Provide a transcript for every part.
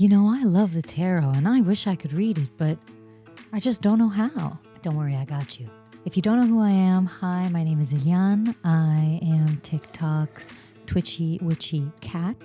You know, I love the tarot and I wish I could read it, but I just don't know how. Don't worry, I got you. If you don't know who I am, hi, my name is Ilyan. I am TikTok's twitchy witchy cat.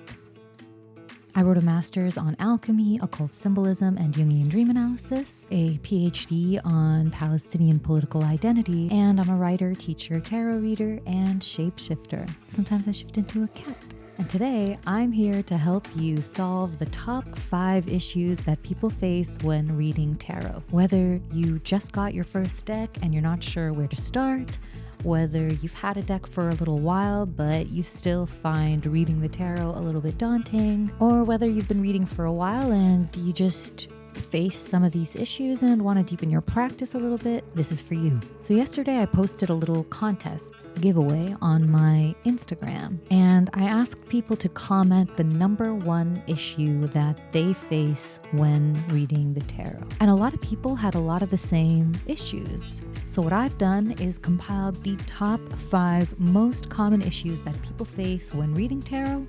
I wrote a master's on alchemy, occult symbolism, and Jungian dream analysis, a PhD on Palestinian political identity, and I'm a writer, teacher, tarot reader, and shapeshifter. Sometimes I shift into a cat. And today, I'm here to help you solve the top 5 issues that people face when reading tarot. Whether you just got your first deck and you're not sure where to start, whether you've had a deck for a little while, but you still find reading the tarot a little bit daunting, or whether you've been reading for a while and you just face some of these issues and want to deepen your practice a little bit, this is for you. So yesterday I posted a little contest giveaway on my Instagram, and I asked people to comment the number 1 issue that they face when reading the tarot. And a lot of people had a lot of the same issues. So what I've done is compiled the top 5 most common issues that people face when reading tarot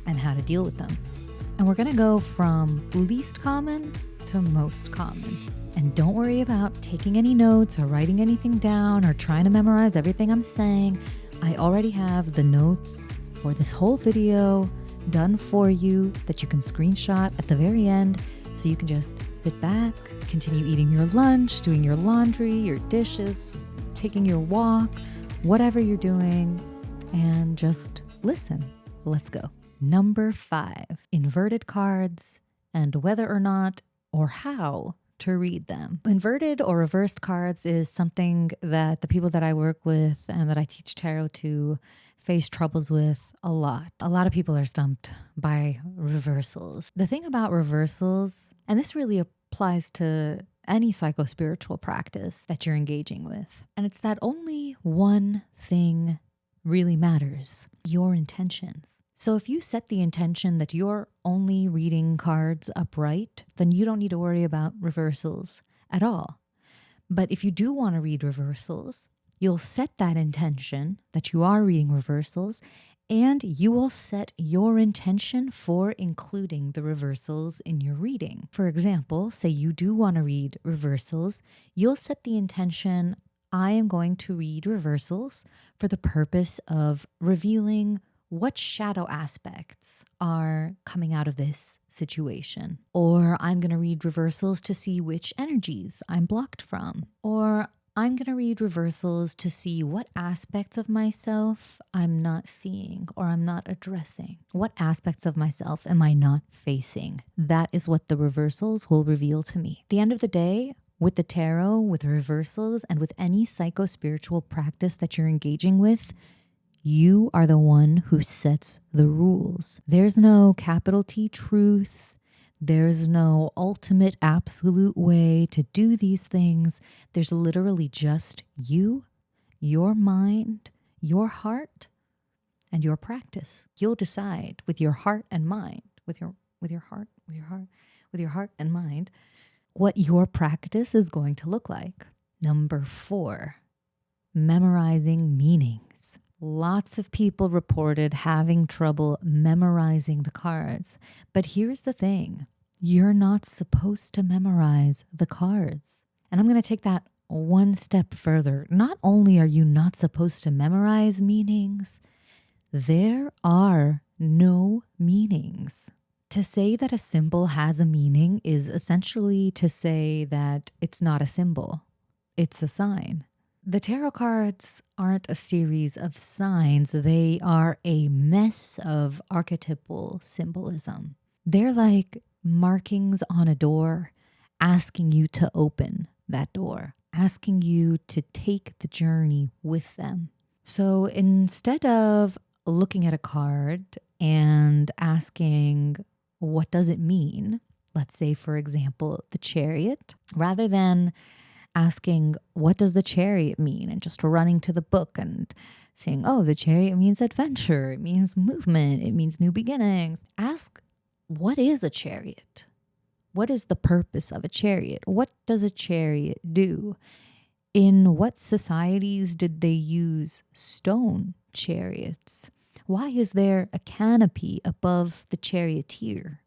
and how to deal with them. And we're gonna go from least common to most common. And don't worry about taking any notes or writing anything down or trying to memorize everything I'm saying. I already have the notes for this whole video done for you that you can screenshot at the very end, so you can just sit back, continue eating your lunch, doing your laundry, your dishes, taking your walk, whatever you're doing, and just listen. Let's go. Number 5, inverted cards and whether or not or how to read them. Inverted or reversed cards is something that the people that I work with and that I teach tarot to face troubles with a lot. A lot of people are stumped by reversals. The thing about reversals, and this really applies to any psycho-spiritual practice that you're engaging with, and it's that only one thing really matters: your intentions. So if you set the intention that you're only reading cards upright, then you don't need to worry about reversals at all. But if you do want to read reversals, you'll set that intention that you are reading reversals, and you will set your intention for including the reversals in your reading. For example, say you do want to read reversals, you'll set the intention, I am going to read reversals for the purpose of revealing what shadow aspects are coming out of this situation. Or I'm going to read reversals to see which energies I'm blocked from. Or I'm going to read reversals to see what aspects of myself I'm not seeing or I'm not addressing. What aspects of myself am I not facing? That is what the reversals will reveal to me. At the end of the day, with the tarot, with reversals, and with any psycho-spiritual practice that you're engaging with, you are the one who sets the rules. There's no capital T truth. There's no ultimate absolute way to do these things. There's literally just you, your mind, your heart, and your practice. You'll decide with your heart and mind, with your heart and mind, what your practice is going to look like. Number 4, memorizing meanings. Lots of people reported having trouble memorizing the cards. But here's the thing. You're not supposed to memorize the cards. And I'm going to take that one step further. Not only are you not supposed to memorize meanings, there are no meanings. To say that a symbol has a meaning is essentially to say that it's not a symbol. It's a sign. The tarot cards aren't a series of signs. They are a mess of archetypal symbolism. They're like markings on a door, asking you to open that door, asking you to take the journey with them. So instead of looking at a card and asking, what does it mean? Let's say, for example, the Chariot, rather than asking, what does the Chariot mean? And just running to the book and saying, oh, the Chariot means adventure. It means movement. It means new beginnings. Ask, what is a chariot? What is the purpose of a chariot? What does a chariot do? In what societies did they use stone chariots? Why is there a canopy above the charioteer?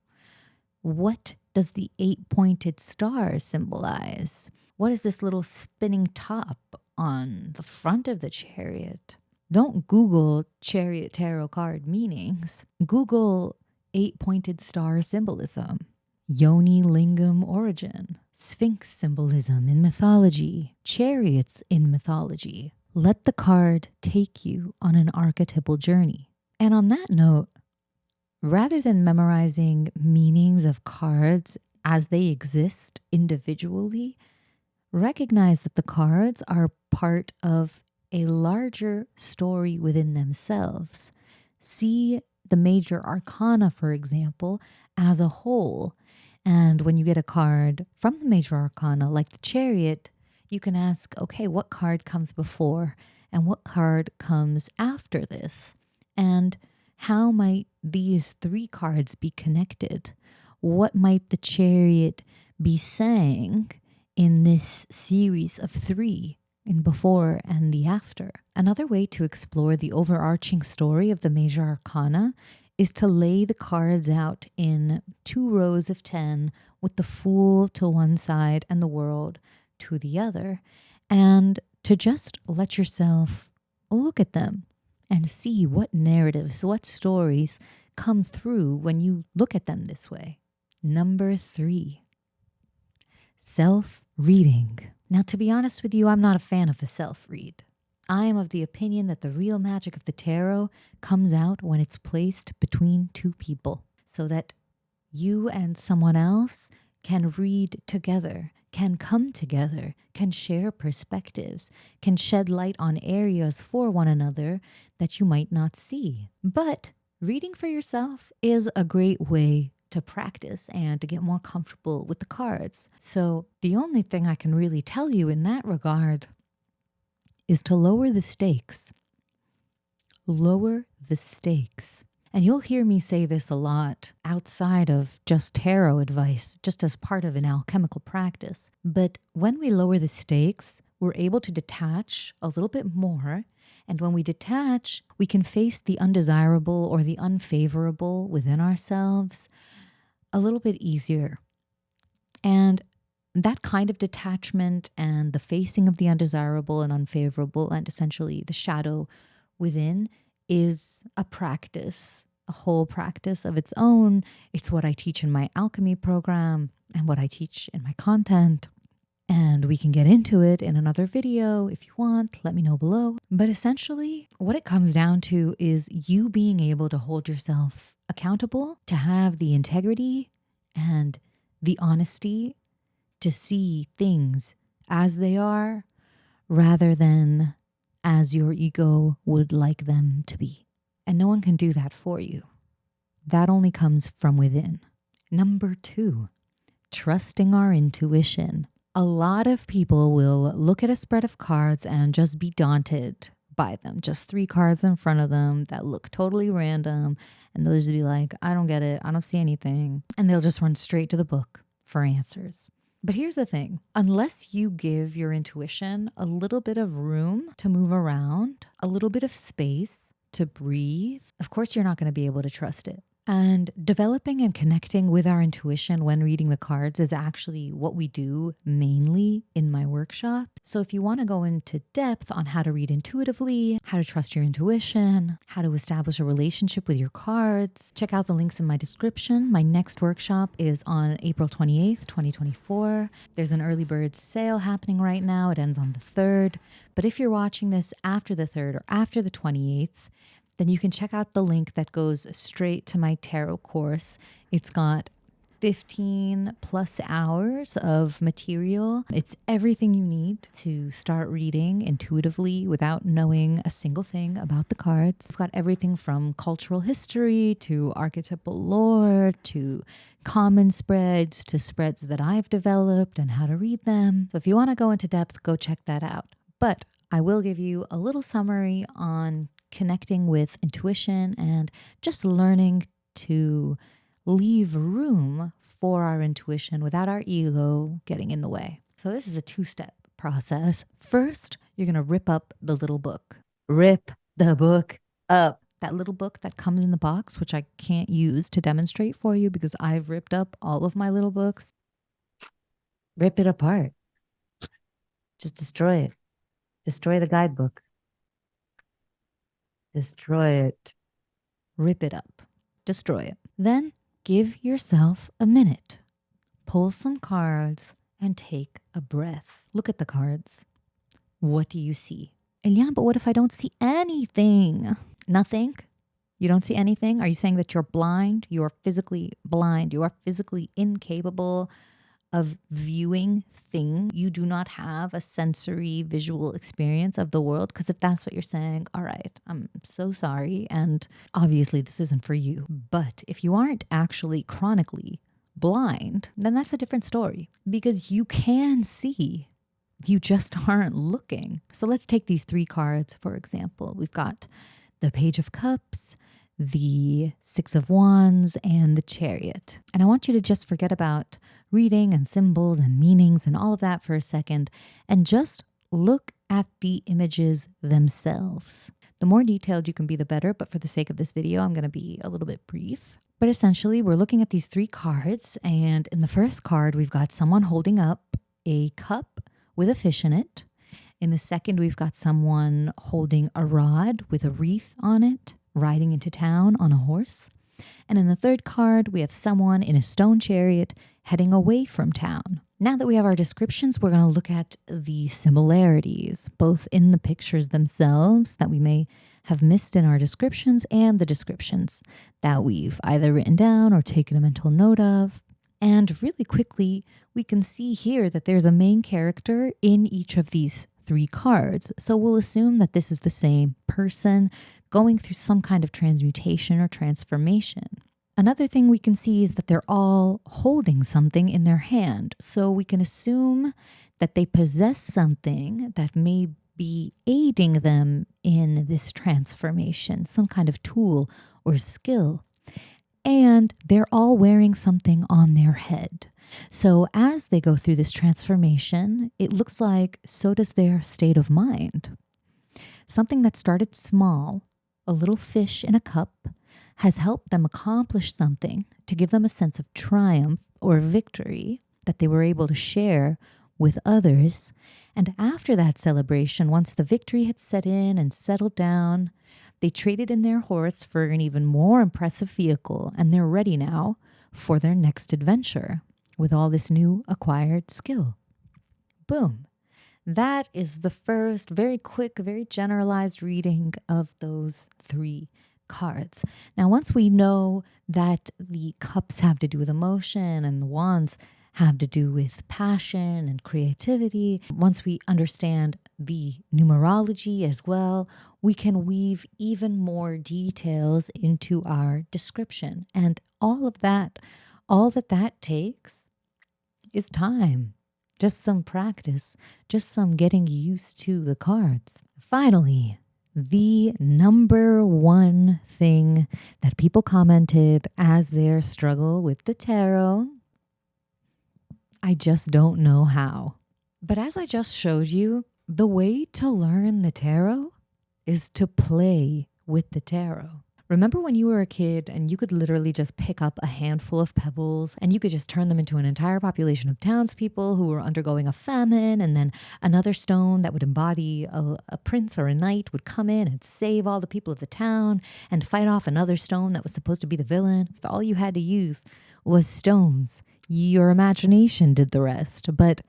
What does the 8-pointed star symbolize? What is this little spinning top on the front of the chariot? Don't Google chariot tarot card meanings. Google 8-pointed star symbolism, yoni lingam origin, sphinx symbolism in mythology, chariots in mythology. Let the card take you on an archetypal journey. And on that note, rather than memorizing meanings of cards as they exist individually, recognize that the cards are part of a larger story within themselves. See the major arcana, for example, as a whole. And when you get a card from the major arcana, like the chariot, you can ask, okay, what card comes before and what card comes after this? And how might these three cards be connected? What might the chariot be saying in this series of three, in before and the after? Another way to explore the overarching story of the major arcana is to lay the cards out in 2 rows of 10 with the Fool to one side and the World to the other, and to just let yourself look at them and see what narratives, what stories come through when you look at them this way. Number 3, self-reading. Now, to be honest with you, I'm not a fan of the self-read. I am of the opinion that the real magic of the tarot comes out when it's placed between 2 people, so that you and someone else can read together, can come together, can share perspectives, can shed light on areas for one another that you might not see. But reading for yourself is a great way to practice and to get more comfortable with the cards. So the only thing I can really tell you in that regard is to lower the stakes. Lower the stakes. And you'll hear me say this a lot outside of just tarot advice, just as part of an alchemical practice. But when we lower the stakes, we're able to detach a little bit more. And when we detach, we can face the undesirable or the unfavorable within ourselves a little bit easier. And that kind of detachment and the facing of the undesirable and unfavorable and essentially the shadow within is a practice, a whole practice of its own. It's what I teach in my alchemy program and what I teach in my content. And we can get into it in another video if you want, let me know below. But essentially, what it comes down to is you being able to hold yourself accountable, to have the integrity and the honesty to see things as they are rather than as your ego would like them to be. And no one can do that for you. That only comes from within. Number 2, trusting our intuition. A lot of people will look at a spread of cards and just be daunted by them. Just 3 cards in front of them that look totally random. And they'll just be like, I don't get it. I don't see anything. And they'll just run straight to the book for answers. But here's the thing, unless you give your intuition a little bit of room to move around, a little bit of space to breathe, of course you're not going to be able to trust it. And developing and connecting with our intuition when reading the cards is actually what we do mainly in my workshop. So if you want to go into depth on how to read intuitively, how to trust your intuition, how to establish a relationship with your cards, check out the links in my description. My next workshop is on April 28th, 2024. There's an early bird sale happening right now. It ends on the 3rd. But if you're watching this after the 3rd or after the 28th, then you can check out the link that goes straight to my tarot course. It's got 15 plus hours of material. It's everything you need to start reading intuitively without knowing a single thing about the cards. It's got everything from cultural history to archetypal lore to common spreads to spreads that I've developed and how to read them. So if you want to go into depth, go check that out. But I will give you a little summary on connecting with intuition and just learning to leave room for our intuition without our ego getting in the way. So this is a 2-step process. First, you're going to rip up the little book. Rip the book up. that little book that comes in the box, which I can't use to demonstrate for you because I've ripped up all of my little books. Rip it apart. Just destroy it. Destroy the guidebook. Destroy it. Rip it up. Destroy it. Then give yourself a minute. Pull some cards and take a breath. Look at the cards. What do you see? Eliane, but what if I don't see anything? Nothing? You don't see anything? Are you saying that you're blind? You are physically blind. You are physically incapable of viewing things. You do not have a sensory visual experience of the world? Because if that's what you're saying, all right, I'm so sorry. And obviously this isn't for you. But if you aren't actually chronically blind, then that's a different story because you can see. You just aren't looking. So let's take these 3 cards, for example. We've got the Page of Cups, the 6 of Wands, and the Chariot. And I want you to just forget about reading and symbols and meanings and all of that for a second and just look at the images themselves. The more detailed you can be, the better. But for the sake of this video, I'm going to be a little bit brief. But essentially, we're looking at these 3 cards. And in the first card, we've got someone holding up a cup with a fish in it. In the second, we've got someone holding a rod with a wreath on it, riding into town on a horse. And in the third card, we have someone in a stone chariot heading away from town. Now that we have our descriptions, we're going to look at the similarities, both in the pictures themselves that we may have missed in our descriptions and the descriptions that we've either written down or taken a mental note of. And really quickly, we can see here that there's a main character in each of these 3 cards. So we'll assume that this is the same person going through some kind of transmutation or transformation. Another thing we can see is that they're all holding something in their hand. So we can assume that they possess something that may be aiding them in this transformation, some kind of tool or skill. And they're all wearing something on their head. So as they go through this transformation, it looks like so does their state of mind. Something that started small, a little fish in a cup, has helped them accomplish something to give them a sense of triumph or victory that they were able to share with others. And after that celebration, once the victory had set in and settled down, they traded in their horse for an even more impressive vehicle, and they're ready now for their next adventure with all this new acquired skill. Boom. That is the first very quick, very generalized reading of those 3 cards. Now, once we know that the cups have to do with emotion and the wands have to do with passion and creativity, once we understand the numerology as well, we can weave even more details into our description. And all that takes is time. Just some practice, just some getting used to the cards. Finally, the number 1 thing that people commented as their struggle with the tarot: I just don't know how. But as I just showed you, the way to learn the tarot is to play with the tarot. Remember when you were a kid and you could literally just pick up a handful of pebbles and you could just turn them into an entire population of townspeople who were undergoing a famine, and then another stone that would embody a prince or a knight would come in and save all the people of the town and fight off another stone that was supposed to be the villain? All you had to use was stones. Your imagination did the rest, but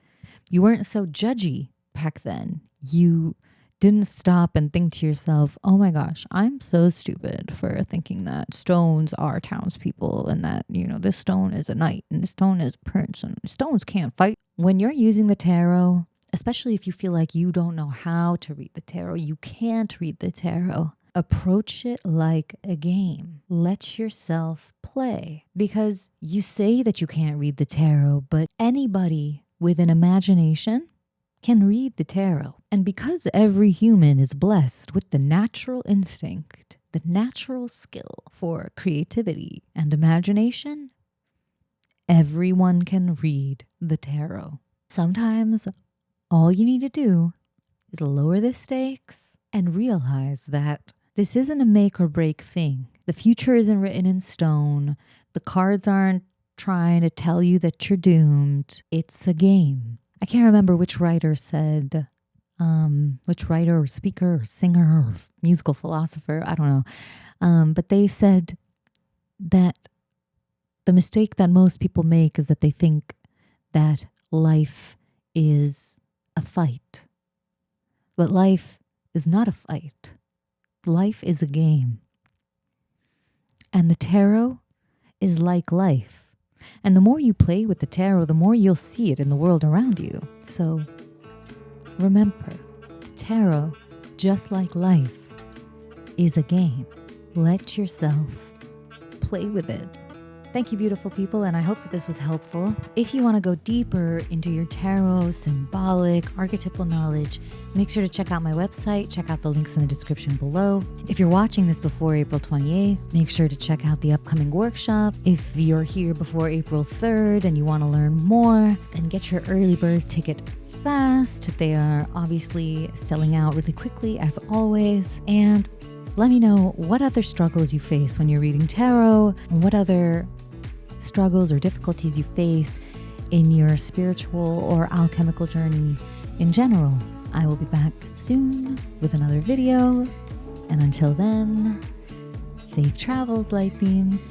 you weren't so judgy back then. You didn't stop and think to yourself, oh my gosh, I'm so stupid for thinking that stones are townspeople and that, this stone is a knight and this stone is a prince and stones can't fight. When you're using the tarot, especially if you feel like you don't know how to read the tarot, you can't read the tarot, approach it like a game. Let yourself play, because you say that you can't read the tarot, but anybody with an imagination can read the tarot. And because every human is blessed with the natural instinct, the natural skill for creativity and imagination, everyone can read the tarot. Sometimes all you need to do is lower the stakes and realize that this isn't a make or break thing. The future isn't written in stone. The cards aren't trying to tell you that you're doomed. It's a game. I can't remember which writer said, which writer or speaker or singer or musical philosopher, I don't know. But they said that the mistake that most people make is that they think that life is a fight. But life is not a fight. Life is a game. And the tarot is like life. And the more you play with the tarot, the more you'll see it in the world around you. So remember, tarot, just like life, is a game. Let yourself play with it. Thank you, beautiful people, and I hope that this was helpful. If you want to go deeper into your tarot, symbolic, archetypal knowledge, make sure to check out my website. Check out the links in the description below. If you're watching this before April 28th, make sure to check out the upcoming workshop. If you're here before April 3rd and you want to learn more, then get your early bird ticket fast. They are obviously selling out really quickly, as always. And let me know what other struggles you face when you're reading tarot, and what other struggles or difficulties you face in your spiritual or alchemical journey in general. I will be back soon with another video. And until then, safe travels, light beams.